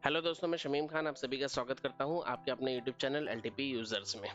Hello दोस्तों, मैं शमीम खान आप सभी का स्वागत करता हूं आपके अपने यूट्यूब चैनल एलटीपी यूजर्स में।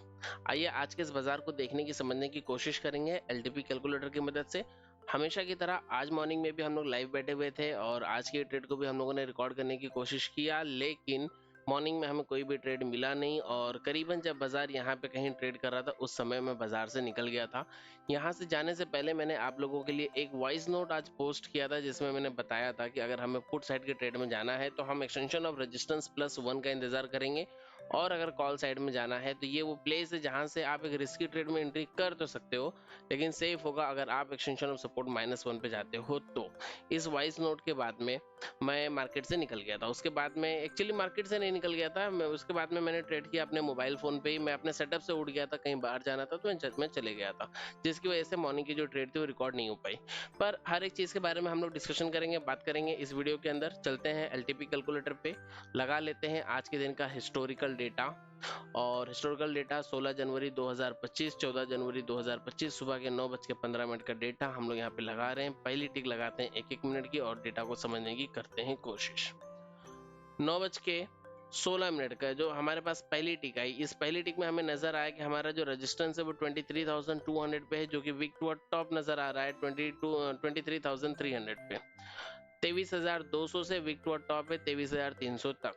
आइए आज के इस बाजार को देखने की समझने की कोशिश करेंगे एलटीपी कैलकुलेटर की मदद से। हमेशा की तरह आज मॉर्निंग में भी हम लोग लाइव बैठे हुए थे और आज के ट्रेड को भी हम लोगों ने रिकॉर्ड करने की कोशिश किया, लेकिन मॉर्निंग में हमें कोई भी ट्रेड मिला नहीं और करीबन जब बाजार यहाँ पे कहीं ट्रेड कर रहा था उस समय मैं बाजार से निकल गया था। यहाँ से जाने से पहले मैंने आप लोगों के लिए एक वॉइस नोट आज पोस्ट किया था जिसमें मैंने बताया था कि अगर हमें पुट साइड के ट्रेड में जाना है तो हम एक्सटेंशन ऑफ रेजिस्टेंस +1 का इंतजार करेंगे, और अगर कॉल साइड में जाना है तो ये वो प्लेस है जहां से आप एक रिस्की ट्रेड में एंट्री कर तो सकते हो, लेकिन सेफ होगा अगर आप एक्सटेंशन ऑफ सपोर्ट -1 पे जाते हो। तो इस वॉइस नोट के बाद में मैं मार्केट से निकल गया था। उसके बाद में एक्चुअली मार्केट से नहीं निकल गया था मैं, उसके बाद में मैंने ट्रेड किया अपने मोबाइल फोन पे ही। मैं अपने सेटअप से उठ गया था, कहीं बाहर जाना था तो मैं चले गया था, जिसकी वजह से मॉर्निंग की जो ट्रेड थी वो रिकॉर्ड नहीं हो पाई। पर हर एक चीज के बारे में हम लोग डिस्कशन करेंगे, बात करेंगे इस वीडियो के अंदर। चलते हैं एलटीपी कैलकुलेटर पे, लगा लेते हैं आज के दिन का हिस्टोरिकल डेटा। और हिस्टोरिकल डेटा 16 जनवरी 2025, 14 जनवरी 2025 सुबह के 9:15 का डेटा हम लोग यहाँ पे लगा रहे हैं। पहली टिक लगाते हैं 1-1 मिनट की और डेटा को समझने की करते हैं कोशिश। 9:16 का जो हमारे पास पहली टिक आई, इस पहली टिक में हमें नजर आया कि हमारा जो रेजिस्टेंस है वो 23,200 पे है, जो कि वीक टू टॉप नजर आ रहा है 23,300 पे। 23,200 से वीक टू टॉप है 23,300 तक।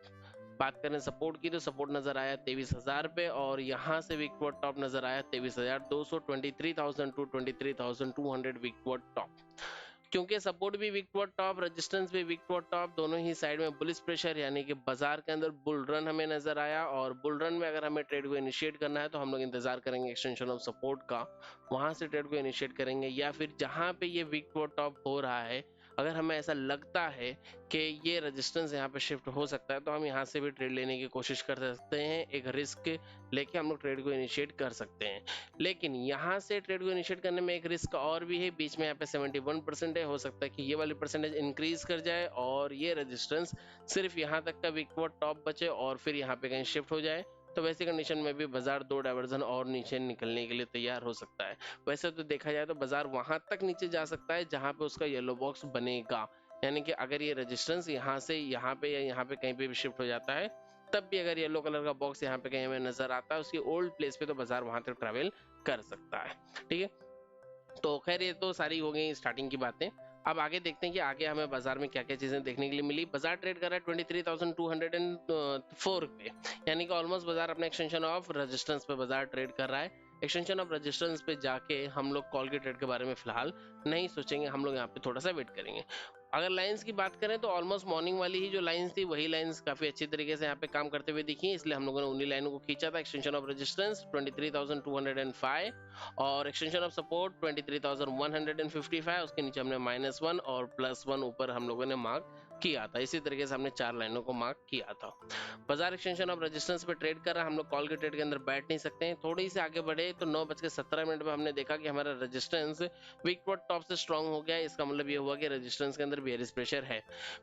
बात करें सपोर्ट की तो सपोर्ट नजर आया 23,000 पे, और यहाँ से वीक टू टॉप नजर आया 23,200, 23,000 टू 23,200 वीक टू टॉप। क्योंकि सपोर्ट भी वीक टू टॉप, रेजिस्टेंस भी वीक टू टॉप, दोनों ही साइड में बुलिश प्रेशर यानी कि बाजार के अंदर बुल रन हमें नजर आया। और बुल रन में अगर हमें ट्रेड को इनिशिएट करना है तो हम लोग इंतजार करेंगे एक्सटेंशन ऑफ सपोर्ट का, वहां से ट्रेड को इनिशिएट करेंगे। या फिर जहां पे ये वीक टू टॉप हो रहा है, अगर हमें ऐसा लगता है कि ये रेजिस्टेंस यहाँ पे शिफ्ट हो सकता है तो हम यहाँ से भी ट्रेड लेने की कोशिश कर सकते हैं। एक रिस्क लेके हम लोग ट्रेड को इनिशिएट कर सकते हैं, लेकिन यहाँ से ट्रेड को इनिशिएट करने में एक रिस्क और भी है। बीच में यहाँ पे 71% है, हो सकता है कि ये वाली परसेंटेज इंक्रीज कर जाए और ये रेजिस्टेंस सिर्फ यहाँ तक का वीक टॉप बचे और फिर यहाँ पे कहीं शिफ्ट हो जाए। तो वैसी कंडीशन में भी बाजार 2 डायवर्जन और नीचे निकलने के लिए तैयार हो सकता है। वैसे तो देखा जाए तो बाजार वहां तक नीचे जा सकता है जहां पे उसका येलो बॉक्स बनेगा, यानी कि अगर ये रेजिस्टेंस यहाँ से यहाँ पे या यहाँ पे कहीं पे भी शिफ्ट हो जाता है, तब भी अगर येलो कलर का बॉक्स यहाँ पे कहीं हमें नजर आता है उसकी ओल्ड प्लेस पे, तो बाजार वहां तक ट्रेवल कर सकता है। ठीक है, तो खैर ये तो सारी हो गई स्टार्टिंग की बातें। अब आगे देखते हैं कि आगे हमें बाजार में क्या क्या चीजें देखने के लिए मिली। बाजार ट्रेड कर रहा है 23,204 पे, यानी कि ऑलमोस्ट बाजार अपने एक्सटेंशन ऑफ रेजिस्टेंस पे बाजार ट्रेड कर रहा है। एक्सटेंशन ऑफ रेजिस्टेंस पे जाके हम लोग कॉल के ट्रेड के बारे में फिलहाल नहीं सोचेंगे, हम लोग यहाँ पे थोड़ा सा वेट करेंगे। अगर लाइंस की बात करें तो ऑलमोस्ट मॉर्निंग वाली ही जो लाइंस थी वही लाइंस काफी अच्छी तरीके से यहाँ पे काम करते हुए दिखी, इसलिए हम लोगों ने उन्हीं लाइनों को खींचा था। एक्सटेंशन ऑफ रेजिस्टेंस 23,205 और एक्सटेंशन ऑफ सपोर्ट 23,155, उसके नीचे हमने -1 और +1 ऊपर हम लोगों ने मार्क किया था। इसी तरीके से हमने 4 लाइनों को मार्क किया था। बाजार एक्सटेंशन ऑफ रेजिस्टेंस पे ट्रेड कर रहा है, हम लोग कॉल के ट्रेड के अंदर बैठ नहीं सकते हैं। थोड़ी सी आगे बढ़े तो 9:17 पे हमने देखा कि हमारा रेजिस्टेंस वीक टॉप से स्ट्रांग हो गया। इसका मतलब ये हुआ कि रेजिस्टेंस के अंदर बेयरिश प्रेशर है।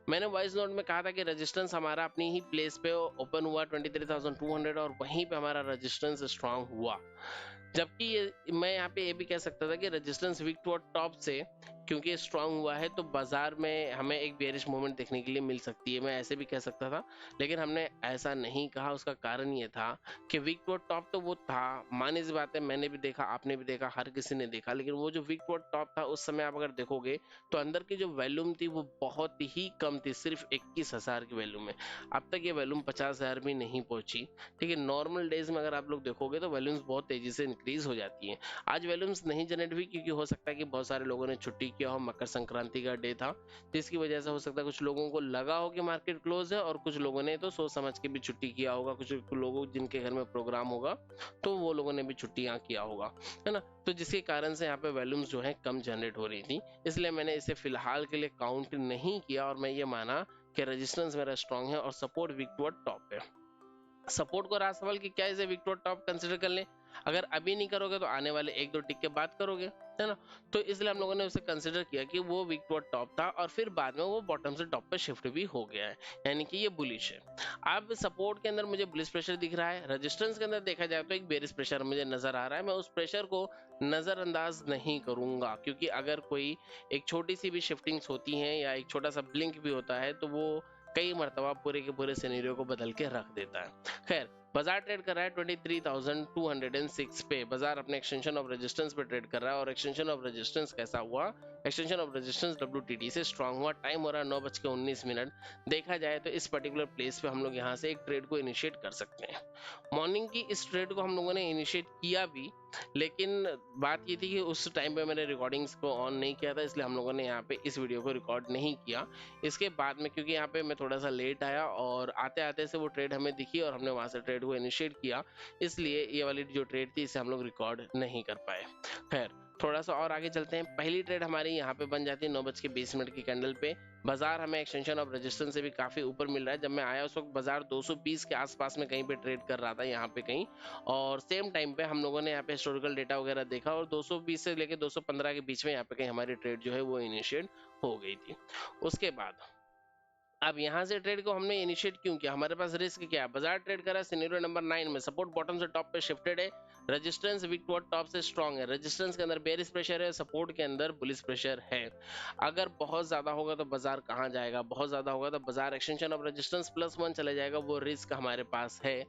मैंने वॉइस नोट में कहा था कि रेजिस्टेंस हमारा अपनी ही प्लेस पे ओपन हुआ 23,200 और वहीं पे हमारा रेजिस्टेंस स्ट्रांग हुआ। जबकि मैं यहाँ पे ये भी कह सकता था कि रेजिस्टेंस वीक टू टॉप से क्योंकि स्ट्रांग हुआ है तो बाजार में हमें एक बेयरिश मूवमेंट देखने के लिए मिल सकती है, मैं ऐसे भी कह सकता था, लेकिन हमने ऐसा नहीं कहा। उसका कारण ये था कि वीक टू टॉप तो वो था, मानी सी बात है, मैंने भी देखा, आपने भी देखा, हर किसी ने देखा, लेकिन वो जो वीक टू टॉप था उस समय आप अगर देखोगे तो अंदर की जो वॉल्यूम थी वो बहुत ही कम थी, सिर्फ 21,000 की वॉल्यूम है। अब तक ये वॉल्यूम 50,000 भी नहीं पहुंची। ठीक है, नॉर्मल डेज में अगर आप लोग देखोगे तो वॉल्यूम्स बहुत तेजी से इंक्रीज हो जाती हैं। आज वॉल्यूम्स नहीं जनरेट हुई क्योंकि हो सकता है कि बहुत सारे लोगों ने छुट्टी किया हो, मकर संक्रांति का डे था, जिसकी वजह से हो सकता है कुछ लोगों को लगा हो कि मार्केट क्लोज है और कुछ लोगों ने तो सोच समझ के भी छुट्टी किया होगा। कुछ लोगों जिनके घर में प्रोग्राम होगा तो वो लोगों ने भी छुट्टियां किया होगा, है ना। तो जिसके कारण से यहाँ पे वॉल्यूम्स जो है कम जनरेट हो रही थी, इसलिए मैंने इसे फिलहाल के लिए काउंट नहीं किया और मैं ये माना कि रेजिस्टेंस मेरा स्ट्रांग है और सपोर्ट वीक टू टॉप पे। सपोर्ट को रहा सवाल कि क्या इसे वीक टू टॉप कंसिडर कर लें। अगर अभी नहीं करोगे तो आने वाले 1-2 टिक के बाद करोगे, है ना। तो इसलिए हम लोगों ने उसे कंसिडर किया कि वो वीक टू टॉप था और फिर बाद में वो बॉटम से टॉप पे शिफ्ट भी हो गया है, यानी कि ये बुलिश है। अब सपोर्ट के अंदर मुझे बुलिश प्रेशर दिख रहा है, रेजिस्टेंस के अंदर देखा जाए तो एक बेरिश प्रेशर मुझे नजर आ रहा है। मैं उस प्रेशर को नजरअंदाज नहीं करूंगा, क्योंकि अगर कोई एक छोटी सी भी शिफ्टिंग्स होती हैं या एक छोटा सा ब्लिंक भी होता है तो वो कई मरतबा पूरे के पूरे सिनेरियो को बदल के रख देता है। खैर, बाजार ट्रेड कर रहा है 23,206 पे, बाजार अपने एक्सटेंशन ऑफ रेजिस्टेंस पे ट्रेड कर रहा है और एक्सटेंशन ऑफ रेजिस्टेंस कैसा हुआ, एक्सटेंशन ऑफ रेजिस्टेंस WTD से स्ट्रांग हुआ। टाइम हो रहा है 9:19। देखा जाए तो इस पर्टिकुलर प्लेस पे हम लोग यहाँ से एक ट्रेड को इनिशिएट कर सकते हैं। मॉर्निंग की इस ट्रेड को हम लोगों ने इनिशिएट किया भी, लेकिन बात ये थी कि उस टाइम पे मैंने रिकॉर्डिंग्स को ऑन नहीं किया था, इसलिए हम लोगों ने यहाँ पे इस वीडियो को रिकॉर्ड नहीं किया। इसके बाद में क्योंकि यहाँ पे मैं थोड़ा सा लेट आया और आते आते से वो ट्रेड हमें दिखी और हमने वहां से ट्रेड को इनिशिएट किया, इसलिए ये वाली जो ट्रेड थी इसे हम लोग रिकॉर्ड नहीं कर पाए। खैर, थोड़ा सा और आगे चलते हैं। पहली ट्रेड हमारी यहाँ पे बन जाती है 9:20 की कैंडल पे। बाजार हमें एक्सटेंशन ऑफ रेजिस्टेंस से भी काफी ऊपर मिल रहा है। जब मैं आया उस वक्त बाजार 220 के आसपास में कहीं पे ट्रेड कर रहा था यहाँ पे कहीं, और सेम टाइम पे हम लोगों ने यहाँ पे हिस्टोरिकल डेटा वगैरह देखा और 220 से लेके 215 के बीच में यहाँ पे कहीं हमारी ट्रेड जो है वो इनिशिएट हो गई थी। उसके बाद अब यहाँ से ट्रेड को हमने इनिशिएट क्यों किया, हमारे पास रिस्क क्या है। बाजार ट्रेड करा सिनेरियो नंबर 9 में, सपोर्ट बॉटम से टॉप पे शिफ्टेड है, रेजिस्टेंस वीक टू टॉप से स्ट्रांग है, रेजिस्टेंस के अंदर बेरिश प्रेशर है, सपोर्ट के अंदर बुलिश प्रेशर है। अगर बहुत ज्यादा होगा तो बाजार कहाँ जाएगा, बहुत ज्यादा होगा तो बाजार एक्सटेंशन ऑफ रेजिस्टेंस +1 चले जाएगा, वो रिस्क हमारे पास है।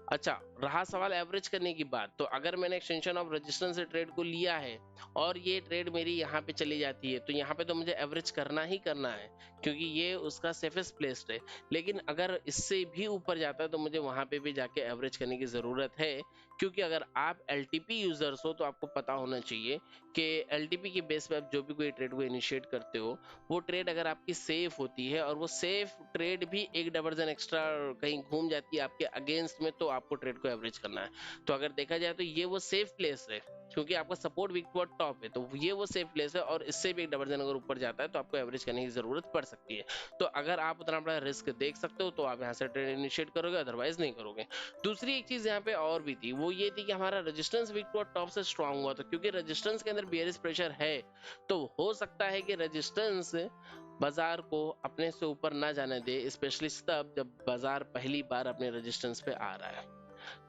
अच्छा, रहा सवाल एवरेज करने की बात, तो अगर मैंने एक्सटेंशन ऑफ रेजिस्टेंस से ट्रेड को लिया है और ये ट्रेड मेरी यहाँ पे चली जाती है, तो यहाँ पे तो मुझे एवरेज करना ही करना है क्योंकि ये उसका सेफेस्ट प्लेस है। लेकिन अगर इससे भी ऊपर जाता है तो मुझे वहां पे भी जाके एवरेज करने की जरूरत है, क्योंकि अगर आप LTP यूजर्स हो तो आपको पता होना चाहिए कि LTP के बेस पे आप जो भी कोई ट्रेड को इनिशिएट करते हो, वो ट्रेड अगर आपकी सेफ होती है और वो सेफ ट्रेड भी एक डाइवर्जन एक्स्ट्रा कहीं घूम जाती है आपके अगेंस्ट में, तो आपको ट्रेड को एवरेज करना है। तो अगर देखा जाए तो ये वो सेफ प्लेस है क्योंकि आपका सपोर्ट वीक टू टॉप है, तो ये वो सेफ प्लेस है और इससे भी एक डाइवर्जन अगर ऊपर जाता है तो आपको एवरेज करने की जरूरत पड़ सकती है। तो अगर आप उतना बड़ा रिस्क देख सकते हो तो आप यहाँ से ट्रेड इनिशिएट करोगे, अदरवाइज नहीं करोगे। दूसरी एक चीज यहाँ पे और भी थी, वो ये थी कि हमारा रेजिस्टेंस वीक टू टॉप से स्ट्रांग हुआ, तो क्योंकि रेजिस्टेंस के अंदर बेयरिश प्रेशर है तो हो सकता है कि रेजिस्टेंस बाजार को अपने से ऊपर ना जाने दे, स्पेशली तब जब बाजार पहली बार अपने रेजिस्टेंस पे आ रहा है।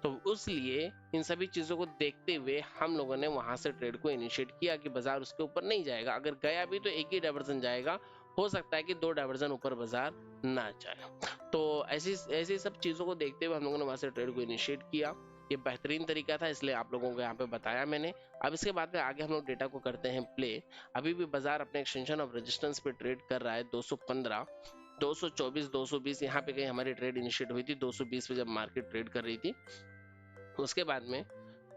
तो उस लिए इन सभी चीजों को देखते हुए हम लोगों ने वहां से ट्रेड को इनिशिएट किया कि बाजार उसके ऊपर नहीं जाएगा, अगर गया भी तो एक ही डाइवर्जन जाएगा, हो सकता है कि 2 डाइवर्जन ऊपर बाजार ना जाए। तो ऐसी ऐसी सब चीजों को देखते हुए हम लोगों ने वहां से ट्रेड को इनिशिएट किया। ये बेहतरीन तरीका था, इसलिए आप लोगों को यहाँ पे बताया मैंने। अब इसके बाद में आगे हम लोग डेटा को करते हैं प्ले। अभी भी बाजार अपने एक्सटेंशन ऑफ रेजिस्टेंस पे ट्रेड कर रहा है 215, 224, 220 यहाँ पे कहीं हमारी ट्रेड इनिशिएट हुई थी 220 पे जब मार्केट ट्रेड कर रही थी। उसके बाद में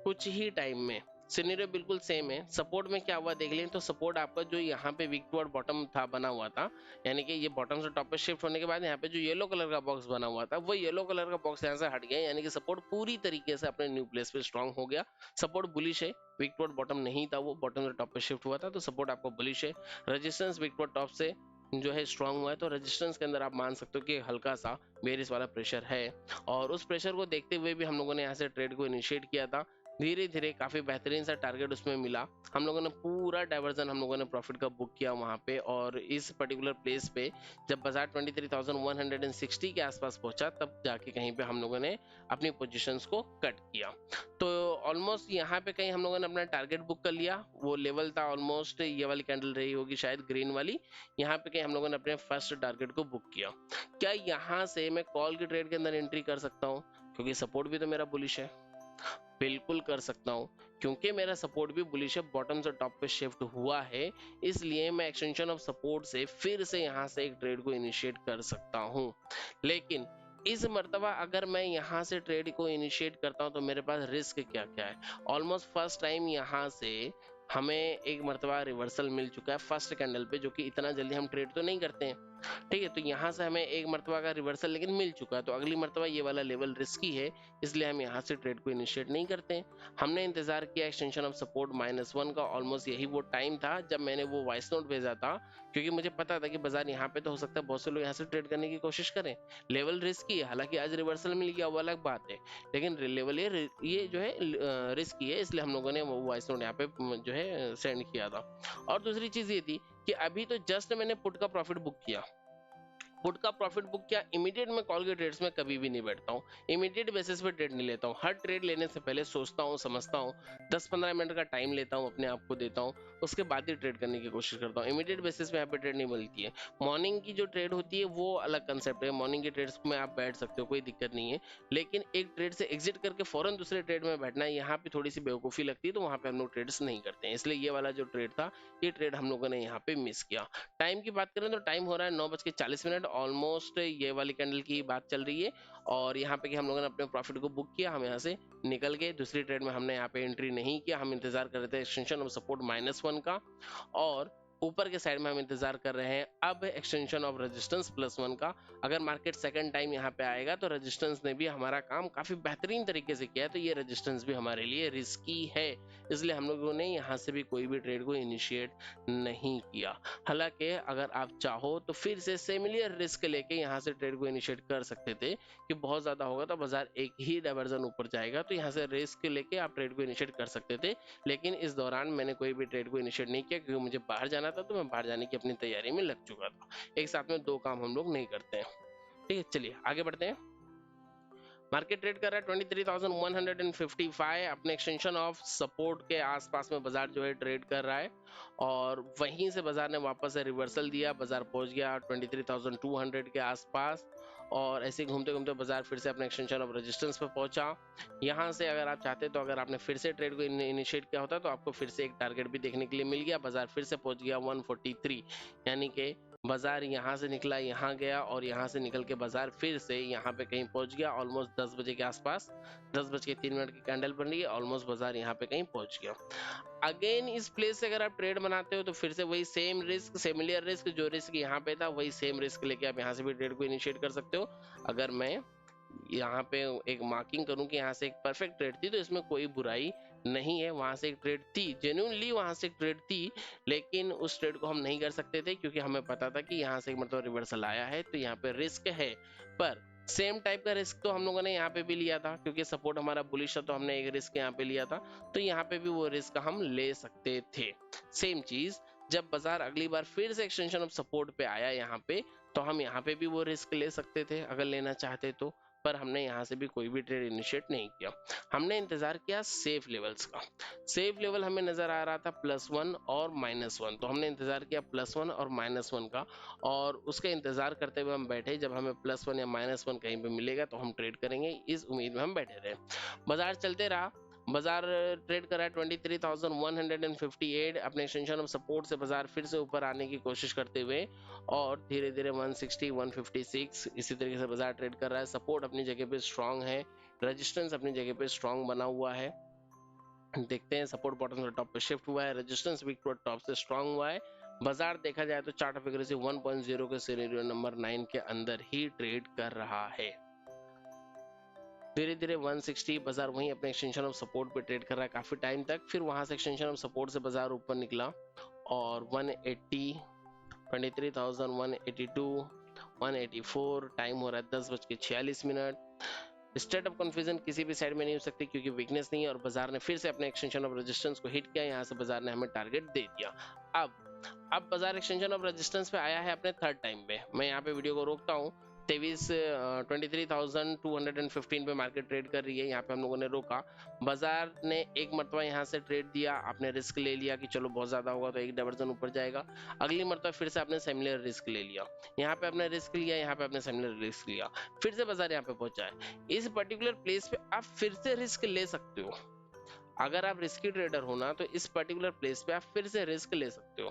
कुछ ही टाइम में सिनेरियो बिल्कुल सेम है। सपोर्ट में क्या हुआ देख लें, तो सपोर्ट आपका जो यहाँ पे वीक टू बॉटम था बना हुआ था, यानी कि ये बॉटम से टॉप पे शिफ्ट होने के बाद यहाँ पे जो येलो कलर का बॉक्स बना हुआ था, वो येलो कलर का बॉक्स यहाँ से हट गया, यानी कि सपोर्ट पूरी तरीके से अपने न्यू प्लेस पे स्ट्रांग हो गया। सपोर्ट बुलिश है, वीक टू बॉटम नहीं था, वो बॉटम से टॉप पे शिफ्ट हुआ था, तो सपोर्ट आपको बुलिश है। रेजिस्टेंस वीक टू टॉप से जो है स्ट्रांग हुआ है, तो रेजिस्टेंस के अंदर आप मान सकते हो कि हल्का सा बेरिश वाला प्रेशर है, और उस प्रेशर को देखते हुए भी हम लोगों ने यहाँ से ट्रेड को इनिशिएट किया था। धीरे धीरे काफी बेहतरीन सा टारगेट उसमें मिला, हम लोगों ने पूरा डाइवर्जन हम लोगों ने प्रॉफिट का बुक किया वहां पे, और इस पर्टिकुलर प्लेस पे जब बाजार 23,160 के आसपास पहुंचा तब जाके कहीं पे हम लोगों ने अपनी पोजीशंस को कट किया। तो ऑलमोस्ट यहाँ पे कहीं हम लोगों ने अपना टारगेट बुक कर लिया, वो लेवल था ऑलमोस्ट ये वाली कैंडल रही होगी शायद ग्रीन वाली, यहाँ पे कहीं हम लोगों ने अपने फर्स्ट टारगेट को बुक किया। क्या यहाँ से मैं कॉल की ट्रेड के अंदर एंट्री कर सकता हूँ, क्योंकि सपोर्ट भी तो मेरा बुलिश है? बिल्कुल कर सकता हूँ, क्योंकि मेरा सपोर्ट भी बुलिश है, बॉटम से टॉप पे शिफ्ट हुआ है, इसलिए मैं एक्सटेंशन ऑफ सपोर्ट से फिर से यहाँ से एक ट्रेड को इनिशिएट कर सकता हूँ। लेकिन इस मर्तबा अगर मैं यहाँ से ट्रेड को इनिशिएट करता हूँ तो मेरे पास रिस्क क्या क्या है। ऑलमोस्ट फर्स्ट टाइम यहाँ से हमें एक मर्तबा रिवर्सल मिल चुका है फर्स्ट कैंडल पे, जो कि इतना जल्दी हम ट्रेड तो नहीं करते हैं, ठीक है। तो यहाँ से हमें एक मर्तबा का रिवर्सल लेकिन मिल चुका है, तो अगली मर्तबा ये वाला लेवल रिस्की है, इसलिए हम यहाँ से ट्रेड को इनिशिएट नहीं करते हैं। हमने इंतजार किया एक्सटेंशन ऑफ सपोर्ट -1 का, ऑलमोस्ट यही वो टाइम था जब मैंने वो वॉइस नोट भेजा था, क्योंकि मुझे पता था कि बाजार यहाँ पे तो हो सकता है बहुत से लोग यहाँ से ट्रेड करने की कोशिश करें, लेवल रिस्की है। हालांकि आज रिवर्सल मिल गया वो अलग बात है, लेकिन लेवल ये जो है रिस्की है, इसलिए हम लोगों ने वो वॉइस नोट यहाँ पे जो है सेंड किया था। और दूसरी चीज ये थी कि अभी तो जस्ट मैंने पुट का प्रॉफिट बुक किया, पुट का प्रॉफिट बुक किया, इमीडिएट मैं कॉल के ट्रेड्स में कभी भी नहीं बैठता हूँ, इमीडिएट बेसिस पे ट्रेड नहीं लेता हूँ। हर ट्रेड लेने से पहले सोचता हूँ, समझता हूँ, 10-15 मिनट का टाइम लेता हूँ, अपने आप को देता हूँ, उसके बाद ही ट्रेड करने की कोशिश करता हूँ। इमीडिएट बेसिस पे यहाँ पे ट्रेड नहीं मिलती है। मॉर्निंग की जो ट्रेड होती है वो अलग कंसेप्ट है, मॉर्निंग की ट्रेड्स में आप बैठ सकते हो, कोई दिक्कत नहीं है, लेकिन एक ट्रेड से एग्जिट करके फौरन दूसरे ट्रेड में बैठना है, यहाँ पे थोड़ी सी बेवकूफ़ी लगती है, तो वहाँ पे हम लोग ट्रेड्स नहीं करते हैं। इसलिए ये वाला जो ट्रेड था, ये ट्रेड हम लोगों ने यहाँ पे मिस किया। टाइम की बात करें तो टाइम हो रहा है 9:40, ऑलमोस्ट ये वाली कैंडल की बात चल रही है, और यहाँ पे कि हम लोगों ने अपने प्रॉफिट को बुक किया, हम यहाँ से निकल गए। दूसरी ट्रेड में हमने यहाँ पे एंट्री नहीं किया, हम इंतजार कर रहे थे एक्सटेंशन ऑफ सपोर्ट -1 का, और ऊपर के साइड में हम इंतजार कर रहे हैं अब एक्सटेंशन ऑफ रेजिस्टेंस +1 का। अगर मार्केट सेकंड टाइम यहाँ पे आएगा तो रेजिस्टेंस ने भी हमारा काम काफी बेहतरीन तरीके से किया है, तो ये रेजिस्टेंस भी हमारे लिए रिस्की है, इसलिए हम लोगों ने यहाँ से भी कोई भी ट्रेड को इनिशिएट नहीं किया। हालांकि अगर आप चाहो तो फिर से सिमिलर रिस्क लेके यहाँ से ट्रेड को इनिशिएट कर सकते थे कि बहुत ज्यादा होगा तो बाजार एक ही डायवर्जन ऊपर जाएगा, तो यहाँ से रिस्क लेके आप ट्रेड को इनिशिएट कर सकते थे, लेकिन इस दौरान मैंने कोई भी ट्रेड को इनिशिएट नहीं किया क्योंकि मुझे बाहर जाना था, तो मैं बाहर जाने की अपनी तैयारी में लग चुका था। एक साथ में दो काम हम लोग नहीं करते हैं। ठीक है, चलिए आगे बढ़ते हैं। मार्केट ट्रेड कर रहा है 23,155, अपने एक्सटेंशन ऑफ सपोर्ट के आसपास में बाजार जो है ट्रेड कर रहा है, और वहीं से बाजार ने वापस से रिवर्सल दिया, बाजार पहुंच गया 23,200 के आसपास, और ऐसे घूमते घूमते बाजार फिर से अपने एक्सटेंशन ऑफ रेजिस्टेंस पे पहुंचा। यहाँ से अगर आप चाहते तो अगर आपने फिर से ट्रेड को इनिशिएट किया होता तो आपको फिर से एक टारगेट भी देखने के लिए मिल गया, बाजार फिर से पहुंच गया 143, यानी कि बाजार यहाँ से निकला, यहाँ गया, और यहाँ से निकल के बाजार फिर से यहाँ पे कहीं पहुंच गया, ऑलमोस्ट 10 बजे के आसपास, 10:03 की कैंडल बन रही है, ऑलमोस्ट बाजार यहाँ पे कहीं पहुंच गया। अगेन इस प्लेस से अगर आप ट्रेड बनाते हो तो फिर से वही सेम रिस्क, सिमिलर रिस्क, जो रिस्क यहाँ पे था वही सेम रिस्क लेके आप यहाँ से भी ट्रेड को इनिशिएट कर सकते हो। अगर मैं यहाँ पे एक मार्किंग करूं कि यहाँ से एक परफेक्ट ट्रेड थी तो इसमें कोई बुराई नहीं है, वहां से एक ट्रेड थी, जेन्युइनली वहां से एक ट्रेड थी, लेकिन उस ट्रेड को हम नहीं कर सकते थे क्योंकि हमें पता था कि यहाँ से एक मतलब रिवर्सल आया है, तो यहाँ पे रिस्क है। पर सेम टाइप का रिस्क तो हम लोगों ने यहाँ पे भी लिया था, क्योंकि सपोर्ट हमारा बुलिश था तो हमने एक रिस्क यहाँ पे लिया था, तो यहाँ पे भी वो रिस्क हम ले सकते थे। सेम चीज जब बाजार अगली बार फिर से एक्सटेंशन ऑफ सपोर्ट पे आया यहाँ पे, तो हम यहाँ पे भी वो रिस्क ले सकते थे अगर लेना चाहते तो, पर हमने यहाँ से भी कोई भी ट्रेड इनिशिएट नहीं किया। हमने इंतजार किया सेफ लेवल्स का। सेफ लेवल हमें नजर आ रहा था +1 और -1, तो हमने इंतजार किया +1 और -1 का, और उसका इंतजार करते हुए हम बैठे, जब हमें +1 या -1 कहीं पे मिलेगा तो हम ट्रेड करेंगे, इस उम्मीद में हम बैठे रहे। बाजार चलते रहा, बाजार ट्रेड कर रहा है 23,158, अपने एक्सटेंशन ऑफ सपोर्ट से बाजार फिर से ऊपर आने की कोशिश करते हुए, और धीरे धीरे 160, 156 इसी तरीके से बाजार ट्रेड कर रहा है। सपोर्ट अपनी जगह पे स्ट्रांग है, रेजिस्टेंस अपनी जगह पे स्ट्रांग बना हुआ है। देखते हैं, सपोर्ट बॉटम से टॉप पे शिफ्ट हुआ है, रेजिस्टेंस भी टॉप से स्ट्रांग हुआ है। बाजार देखा जाए तो चार्ट ऑफ एक्यूरेसी 1.0 के सिनेरियो नंबर 9 के अंदर ही ट्रेड कर रहा है। धीरे धीरे 160 बाजार वहीं अपने एक्सटेंशन ऑफ सपोर्ट पे ट्रेड कर रहा है काफी टाइम तक, फिर वहां से एक्सटेंशन ऑफ सपोर्ट से बाजार ऊपर निकला, और 180, 23,182, 184, टाइम हो रहा है 10:46। स्टेट ऑफ कंफ्यूजन किसी भी साइड में नहीं हो सकती क्योंकि वीकनेस नहीं है, और बाजार ने फिर से अपने एक्सटेंशन ऑफ रेजिस्टेंस को हिट किया, यहाँ से बाजार ने हमें टारगेट दे दिया। अब बाजार एक्सटेंशन ऑफ रेजिस्टेंस पे आया है अपने थर्ड टाइम पे। मैं यहाँ पे वीडियो को रोकता हूँ, 23,215 पे मार्केट ट्रेड कर रही है, यहाँ पे हम लोगों ने रोका, बाजार ने एक मरतबा यहाँ से ट्रेड दिया, आपने रिस्क ले लिया कि चलो बहुत ज्यादा होगा तो एक डायवर्जन ऊपर जाएगा, अगली मरतबा फिर से आपने सिमिलर रिस्क ले लिया, यहाँ पे आपने रिस्क लिया, यहाँ पे आपने सिमिलर रिस्क लिया, फिर से बाजार यहाँ पे पहुंचा है। इस पर्टिकुलर प्लेस पे आप फिर से रिस्क ले सकते हो, अगर आप रिस्की ट्रेडर हो ना तो इस पर्टिकुलर प्लेस पे आप फिर से रिस्क ले सकते हो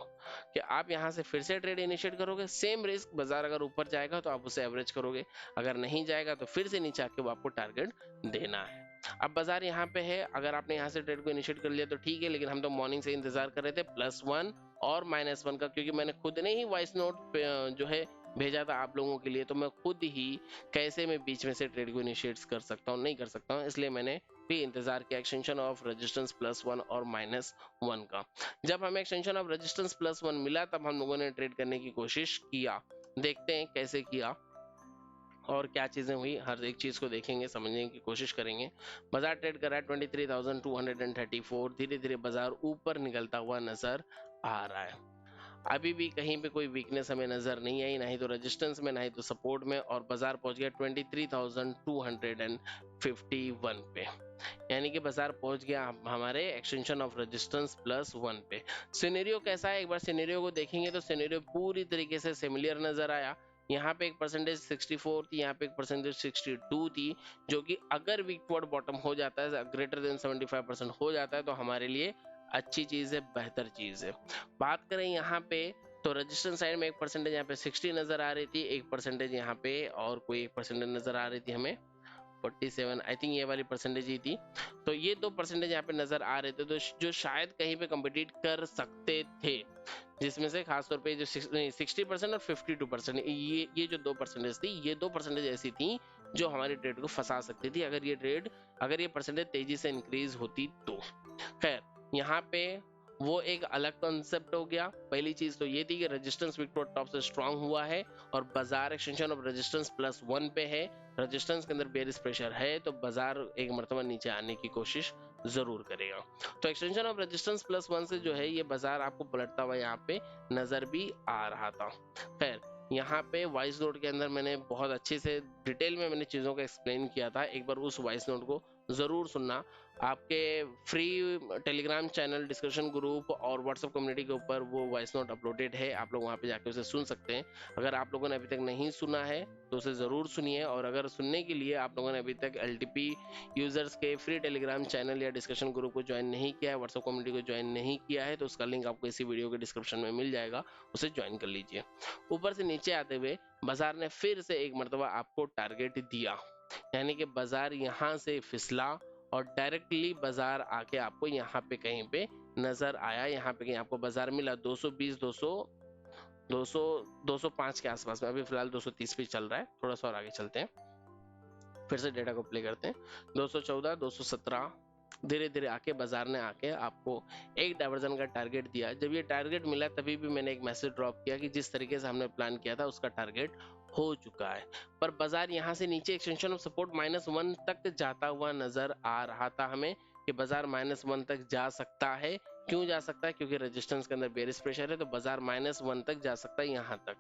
कि आप यहाँ से फिर से ट्रेड इनिशिएट करोगे, सेम रिस्क, बाजार अगर ऊपर जाएगा तो आप उसे एवरेज करोगे, अगर नहीं जाएगा तो फिर से नीचे आके वो आपको टारगेट देना है। अब बाजार यहाँ पे है, अगर आपने यहाँ से ट्रेड को इनिशिएट कर लिया तो ठीक है, लेकिन हम तो मॉर्निंग से इंतजार कर रहे थे +1 और -1 का, क्योंकि मैंने खुद ने ही वॉइस नोट जो है भेजा था आप लोगों के लिए, तो मैं खुद ही कैसे मैं बीच में से ट्रेड को इनिशिएट कर सकता हूँ, नहीं कर सकता हूँ, इसलिए मैंने भी इंतजार किया एक्सटेंशन ऑफ रेजिस्टेंस +1 और -1 का। जब हमें एक्सटेंशन ऑफ रेजिस्टेंस +1 मिला तब हम लोगों ने ट्रेड करने की कोशिश किया, देखते हैं कैसे किया और क्या चीजें हुई, हर एक चीज को देखेंगे, समझने की कोशिश करेंगे। बाजार ट्रेड कर रहा है 23,234, धीरे धीरे बाजार ऊपर निकलता हुआ नजर आ रहा है। अभी भी कहीं पे कोई वीकनेस हमें नजर नहीं आई, ना ही तो रेजिस्टेंस में, ना ही तो सपोर्ट में, और बाजार पहुंच गया 23,251 पे, यानी कि बाजार पहुंच गया हमारे एक्सटेंशन ऑफ रेजिस्टेंस +1 पे। सिनेरियो कैसा है, एक बार सिनेरियो को देखेंगे तो सिनेरियो पूरी तरीके से सिमिलर नजर आया। यहाँ पे एक परसेंटेज 64 थी, यहाँ पे एक परसेंटेज 62 थी, जो कि अगर वीकवर्ड बॉटम हो जाता है, ग्रेटर देन 75% हो जाता है, तो हमारे लिए अच्छी चीज है, बेहतर चीज है। बात करें यहाँ पे तो रजिस्टेंस साइड में एक परसेंटेज यहाँ पे 60 नजर आ रही थी, एक परसेंटेज यहाँ पे और कोई एक परसेंटेज नजर आ रही थी हमें 47, आई थिंक ये वाली परसेंटेज ही थी। तो ये 2 परसेंटेज यहाँ पे नजर आ रहे थे, तो जो शायद कहीं पे कम्पिटिट कर सकते थे, जिसमें से खासतौर पे जो 60% और 52%, ये जो 2 परसेंटेज थी, ये 2 परसेंटेज ऐसी थी जो हमारी ट्रेड को फंसा सकती थी, अगर ये परसेंटेज तेजी से इंक्रीज होती तो। खैर, यहाँ पे वो एक अलग कॉन्सेप्ट हो गया। पहली चीज तो ये थी कि रेजिस्टेंस विक्टोर टॉप से स्ट्रांग हुआ है और बाजार एक्सटेंशन ऑफ रेजिस्टेंस +1 पे है। रेजिस्टेंस के अंदर बेरिश प्रेशर है, तो बाजार एक मर्तबा नीचे आने की कोशिश जरूर करेगा। तो एक्सटेंशन ऑफ रेजिस्टेंस +1 से जो है ये बाजार आपको पलटता हुआ यहाँ पे नजर भी आ रहा था। खैर, यहाँ पे वॉइस नोट के अंदर मैंने बहुत अच्छे से डिटेल में मैंने चीज़ों को एक्सप्लेन किया था, एक बार उस वॉइस नोट को ज़रूर सुनना। आपके free Telegram channel, discussion group और व्हाट्सएप कम्युनिटी के ऊपर वो वॉइस नोट अपलोडेड है, आप लोग वहाँ पे जाके उसे सुन सकते हैं। अगर आप लोगों ने अभी तक नहीं सुना है तो उसे ज़रूर सुनिए, और अगर सुनने के लिए आप लोगों ने अभी तक LTP यूजर्स के फ्री टेलीग्राम चैनल या डिस्कशन ग्रुप को ज्वाइन नहीं किया है, व्हाट्सएप कम्युनिटी को ज्वाइन नहीं किया है, तो उसका लिंक आपको इसी वीडियो के डिस्क्रिप्शन में मिल जाएगा, उसे ज्वाइन कर लीजिए। ऊपर से नीचे आते हुए बाजार ने फिर से एक मरतबा आपको टारगेट दिया, यानी कि बाजार यहाँ से फिसला और डायरेक्टली बाजार आके आपको यहाँ पे कहीं पे नजर आया। यहाँ पे कहीं आपको बाजार मिला 220, 205 के आसपास में, अभी फिलहाल 230 पे चल रहा है, थोड़ा सा और आगे चलते हैं, फिर से डेटा को प्ले करते हैं। 214, 217 धीरे धीरे आके बाजार ने आके आपको एक डाइवर्जन का टारगेट दिया। जब ये टारगेट मिला तभी भी मैंने एक मैसेज ड्रॉप किया कि जिस तरीके से हमने प्लान किया था उसका टारगेट हो चुका है। पर बाजार यहाँ से नीचे एक्सटेंशन ऑफ सपोर्ट -1 तक जाता हुआ नजर आ रहा था हमें कि बाजार -1 तक जा सकता है। क्यों जा सकता है? क्योंकि रेजिस्टेंस के अंदर बेरिश प्रेशर है, तो बाजार -1 तक जा सकता है, यहाँ तक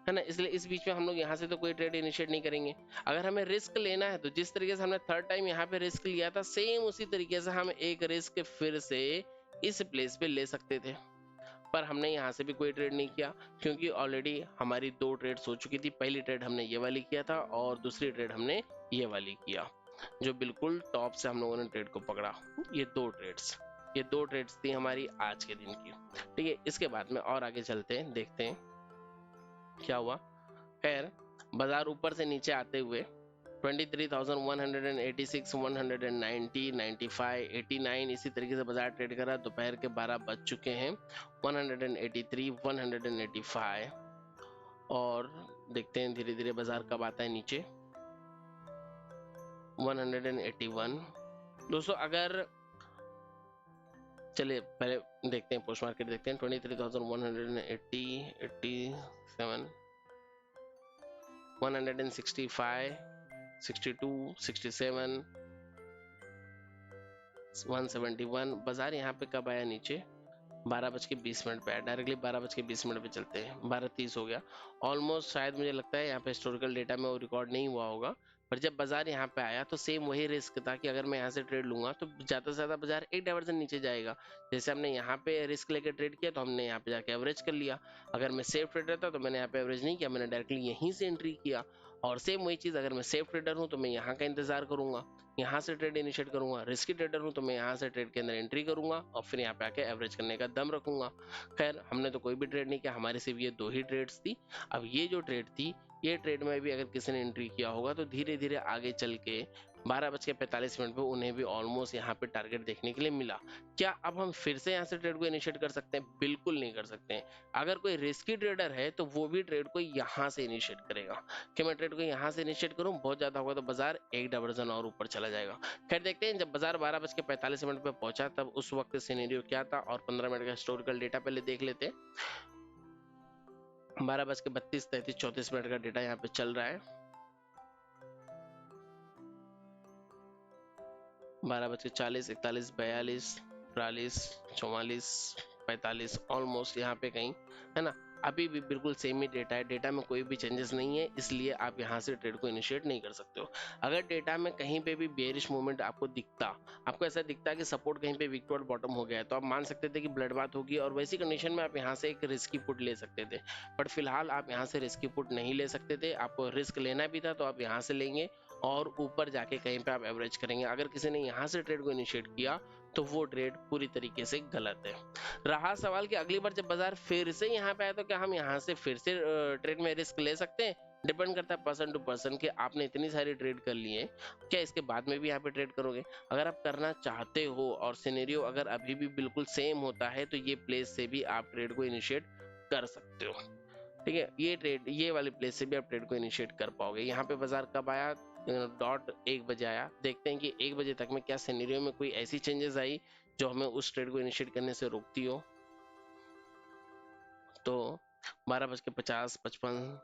है ना। इसलिए इस बीच में हम लोग यहाँ से तो कोई ट्रेड इनिशिएट नहीं करेंगे। अगर हमें रिस्क लेना है तो जिस तरीके से हमने थर्ड टाइम यहाँ पे रिस्क लिया था, सेम उसी तरीके से हम एक रिस्क फिर से इस प्लेस पे ले सकते थे, पर हमने यहाँ से भी कोई ट्रेड नहीं किया, क्योंकि ऑलरेडी हमारी 2 ट्रेड्स हो चुकी थी। पहली ट्रेड हमने ये वाली किया था और दूसरी ट्रेड हमने ये वाली किया, जो बिल्कुल टॉप से हम लोगों ने ट्रेड को पकड़ा। ये दो ट्रेड्स थी हमारी आज के दिन की, ठीक है। इसके बाद में और आगे चलते हैं, देखते हैं क्या हुआ। खैर, बाजार ऊपर से नीचे आते हुए 23,186, 190, 95, 89 इसी तरीके से बाजार ट्रेड करा। दोपहर के 12 बज चुके हैं, 183, 185, और देखते हैं धीरे धीरे बाजार कब आता है नीचे। 181 दोस्तों, अगर चलिए पहले देखते हैं पोस्ट मार्केट, देखते हैं 23,180, 87, 165, 62, 67, 171। बाजार यहाँ पे कब आया नीचे? 12:20 पे आया, डायरेक्टली 12:20 पे चलते हैं, 12:30 हो गया ऑलमोस्ट। शायद मुझे लगता है यहाँ पे हिस्टोरिकल डेटा में वो रिकॉर्ड नहीं हुआ होगा, पर जब बाजार यहाँ पे आया तो सेम वही रिस्क था कि अगर मैं यहाँ से ट्रेड लूंगा तो ज्यादा से ज्यादा बाजार एक डाइवर्जन नीचे जाएगा। जैसे हमने यहाँ पे रिस्क लेकर ट्रेड किया तो हमने यहाँ पे जाके एवरेज कर लिया। अगर मैं सेफ ट्रेडर था तो मैंने यहाँ पे एवरेज नहीं किया, मैंने डायरेक्टली यहीं से एंट्री किया। और सेम वही चीज, अगर मैं सेफ ट्रेडर हूँ तो मैं यहाँ का इंतजार करूंगा, यहाँ से ट्रेड इनिशिएट करूंगा। रिस्की ट्रेडर हूँ तो मैं यहाँ से ट्रेड के अंदर एंट्री करूंगा और फिर यहाँ पे आके एवरेज करने का दम रखूंगा। खैर, हमने तो कोई भी ट्रेड नहीं किया, हमारी सिर्फ ये 2 ही ट्रेड्स थी। अब ये जो ट्रेड थी, ये ट्रेड में भी अगर किसी ने एंट्री किया होगा तो धीरे धीरे आगे चल के 12:45 पे उन्हें भी ऑलमोस्ट यहाँ पे टारगेट देखने के लिए मिला। क्या अब हम फिर से यहाँ से ट्रेड को इनिशिएट कर सकते हैं? बिल्कुल नहीं कर सकते हैं। अगर कोई रिस्की ट्रेडर है तो वो भी ट्रेड को यहाँ से इनिशिएट करेगा कि मैं ट्रेड को यहाँ से इनिशिएट करूँ, बहुत ज्यादा होगा तो बाजार एक डाइवर्जन और ऊपर चला जाएगा। खैर, देखते हैं जब बाजार 12:45 पे पहुंचा तब उस वक्त सिनेरियो क्या था, और 15 मिनट का हिस्टोरिकल डेटा पहले देख लेते हैं। 12:32, 33, 34 मिनट का डेटा यहाँ पे चल रहा है। 12:40, 41, 42, 43, 44, 45 ऑलमोस्ट यहाँ पे कहीं, है ना। अभी भी बिल्कुल सेम ही डेटा है, डेटा में कोई भी चेंजेस नहीं है, इसलिए आप यहाँ से ट्रेड को इनिशिएट नहीं कर सकते हो। अगर डेटा में कहीं पे भी बेयरिश मूवमेंट आपको दिखता, आपको ऐसा दिखता है कि सपोर्ट कहीं पे वीक टू बॉटम हो गया है, तो आप मान सकते थे कि ब्लड बात होगी, और वैसी कंडीशन में आप यहाँ से एक रिस्की पुट ले सकते थे। बट फिलहाल आप यहाँ से रिस्की पुट नहीं ले सकते थे, आपको रिस्क लेना भी था तो आप यहाँ से लेंगे और ऊपर जाके कहीं पे आप एवरेज करेंगे। अगर किसी ने यहाँ से ट्रेड को इनिशिएट किया तो वो ट्रेड पूरी तरीके से गलत है। रहा सवाल कि अगली बार जब बाजार फिर से यहाँ पे आए तो क्या हम यहाँ से फिर से ट्रेड में रिस्क ले सकते हैं? डिपेंड करता है पर्सन टू पर्सन कि आपने इतनी सारी ट्रेड कर ली है, क्या इसके बाद में भी यहाँ पे ट्रेड करोगे? अगर आप करना चाहते हो और सिनेरियो अगर अभी भी बिल्कुल सेम होता है तो ये प्लेस से भी आप ट्रेड को इनिशिएट कर सकते हो। ठीक है, ये ट्रेड, ये वाले प्लेस से भी आप ट्रेड को इनिशिएट कर पाओगे। यहाँ पे बाजार कब आया? डॉट 1 बजे आया। देखते हैं कि 1 बजे तक में क्या सिनेरियो में कोई ऐसी चेंजेस आई जो हमें उस ट्रेड को इनिशिएट करने से रोकती हो। तो 12:50-55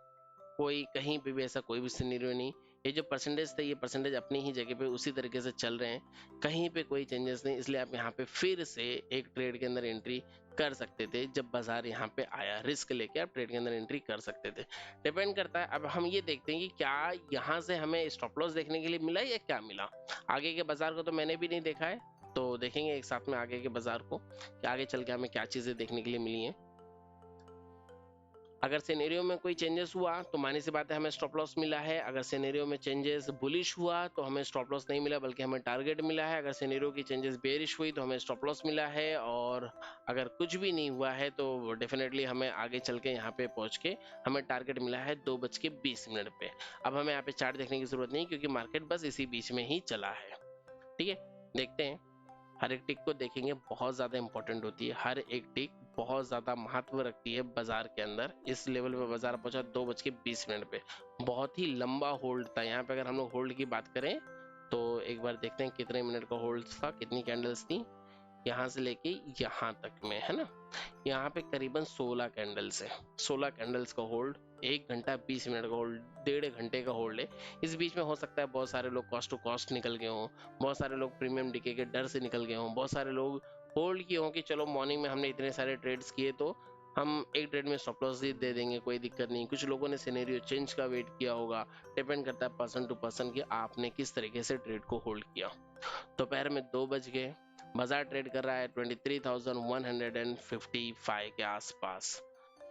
कोई कहीं पे भी ऐसा कोई भी सिनेरियो नहीं। ये जो परसेंटेज थे ये परसेंटेज अपनी ही जगह पे उसी तरीके से चल रहे हैं, कहीं पे कोई चेंजेस नहीं, इसलिए आप यहाँ पे फिर से एक ट्रेड के अंदर एंट्री कर सकते थे। जब बाजार यहाँ पे आया रिस्क लेके आप ट्रेड के अंदर एंट्री कर सकते थे। डिपेंड करता है। अब हम ये देखते हैं कि क्या यहाँ से हमें स्टॉप लॉस देखने के लिए मिला या क्या मिला। आगे के बाजार को तो मैंने भी नहीं देखा है, तो देखेंगे एक साथ में आगे के बाजार को कि आगे चल के हमें क्या चीजें देखने के लिए मिली हैं। अगर सिनेरियो में कोई चेंजेस हुआ तो मानी सी बात है हमें स्टॉप लॉस मिला है। अगर सिनेरियो में चेंजेस बुलिश हुआ तो हमें स्टॉप लॉस नहीं मिला बल्कि हमें टारगेट मिला है। अगर सिनेरियो की चेंजेस बेरिश हुई तो हमें स्टॉप लॉस मिला है। और अगर कुछ भी नहीं हुआ है तो डेफिनेटली हमें आगे चल के यहाँ पे पहुंच के हमें टारगेट मिला है 2:20 पे। अब हमें यहाँ पे चार्ट देखने की जरूरत नहीं क्योंकि मार्केट बस इसी बीच में ही चला है। ठीक है, देखते हैं। हर एक टिक को देखेंगे, बहुत ज्यादा इंपॉर्टेंट होती है। हर एक टिक बहुत ज्यादा महत्व रखती है बाजार के अंदर। इस लेवल पे बाजार पहुंचा 2:20 पे, बहुत ही लंबा होल्ड था। यहाँ पे अगर हम लोग होल्ड की बात करें तो एक बार देखते हैं कितने मिनट का होल्ड था, कितनी कैंडल्स थी यहाँ से लेके यहाँ तक में, है ना। यहाँ पे करीबन 16 कैंडल्स है, 16 कैंडल्स का होल्ड, 1 घंटा 20 मिनट का होल्ड, 1.5 घंटे का होल्ड है। इस बीच में हो सकता है बहुत सारे लोग कॉस्ट टू कॉस्ट निकल गए हों, बहुत सारे लोग प्रीमियम डीके के डर से निकल गए हों, बहुत सारे लोग होल्ड किए हों कि चलो मॉर्निंग में हमने इतने सारे ट्रेड्स किए तो हम एक ट्रेड में स्टॉप लॉस दे देंगे, कोई दिक्कत नहीं। कुछ लोगों ने सिनेरियो चेंज का वेट किया होगा। डिपेंड करता है पर्सन टू पर्सन कि आपने किस तरीके से ट्रेड को होल्ड किया। दोपहर में 2 बज गए, बाजार ट्रेड कर रहा है 23,155 के आसपास।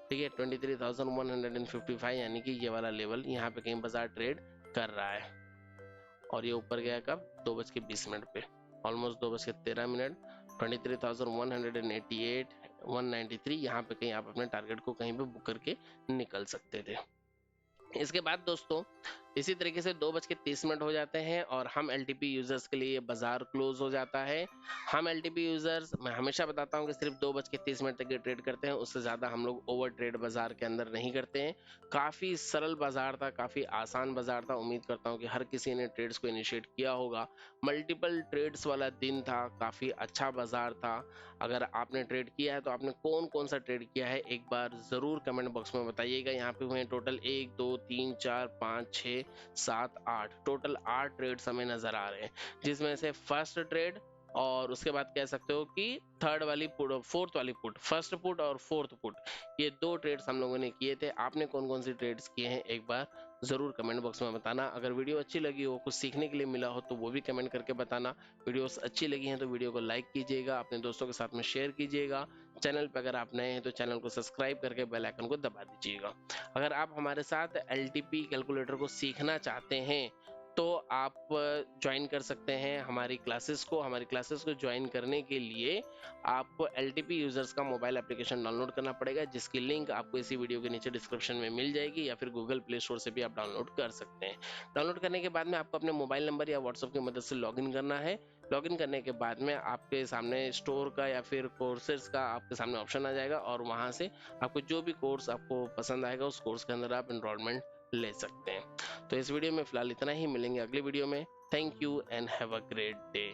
ठीक है, 23,155 यानी कि ये वाला लेवल यहाँ पे कहीं बाजार ट्रेड कर रहा है। और ये ऊपर गया कब? 2:20 पे, ऑलमोस्ट 2:13। 23,188, 193 यहाँ पे कहीं आप अपने टारगेट को कहीं पे बुक करके निकल सकते थे। इसके बाद दोस्तों इसी तरीके से 2:30 हो जाते हैं और हम LTP यूजर्स के लिए बाजार क्लोज हो जाता है। हम LTP यूजर्स, मैं हमेशा बताता हूँ कि सिर्फ 2:30 तक के ट्रेड करते हैं, उससे ज्यादा हम लोग ओवर ट्रेड बाजार के अंदर नहीं करते हैं। काफी सरल बाजार था, काफी आसान बाजार था। उम्मीद करता हूँ कि हर किसी ने ट्रेड्स को इनिशिएट किया होगा। मल्टीपल ट्रेड्स वाला दिन था, काफी अच्छा बाजार था। अगर आपने ट्रेड किया है तो आपने कौन कौन सा ट्रेड किया है एक बार जरूर कमेंट बॉक्स में बताइएगा। यहाँ पे हुए टोटल 1 2 3 4 5 6 7 8, टोटल 8 ट्रेड्स हमें नजर आ रहे हैं, जिसमें से फर्स्ट ट्रेड और उसके बाद कह सकते हो कि थर्ड वाली पुट और फोर्थ वाली पुट, फर्स्ट पुट और फोर्थ पुट, ये 2 ट्रेड्स हम लोगों ने किए थे। आपने कौन कौन सी ट्रेड्स किए हैं एक बार जरूर कमेंट बॉक्स में बताना। अगर वीडियो अच्छी लगी हो, कुछ सीखने के लिए मिला हो तो वो भी कमेंट करके बताना। वीडियोस अच्छी लगी हैं तो वीडियो को लाइक कीजिएगा, अपने दोस्तों के साथ में शेयर कीजिएगा। चैनल पर अगर आप नए हैं तो चैनल को सब्सक्राइब करके बेल आइकन को दबा दीजिएगा। अगर आप हमारे साथ LTP कैलकुलेटर को सीखना चाहते हैं तो आप ज्वाइन कर सकते हैं हमारी क्लासेस को। हमारी क्लासेस को ज्वाइन करने के लिए आपको LTP यूजर्स का मोबाइल एप्लीकेशन डाउनलोड करना पड़ेगा, जिसकी लिंक आपको इसी वीडियो के नीचे डिस्क्रिप्शन में मिल जाएगी, या फिर गूगल प्ले स्टोर से भी आप डाउनलोड कर सकते हैं। डाउनलोड करने के बाद में आपको अपने मोबाइल नंबर या व्हाट्सएप की मदद से लॉगिन करना है। लॉगिन करने के बाद में आपके सामने स्टोर का या फिर कोर्सेज का आपके सामने ऑप्शन आ जाएगा और वहां से आपको जो भी कोर्स आपको पसंद आएगा उस कोर्स के अंदर आप एनरोलमेंट ले सकते हैं। तो इस वीडियो में फिलहाल इतना ही, मिलेंगे अगली वीडियो में। Thank you and have a great day.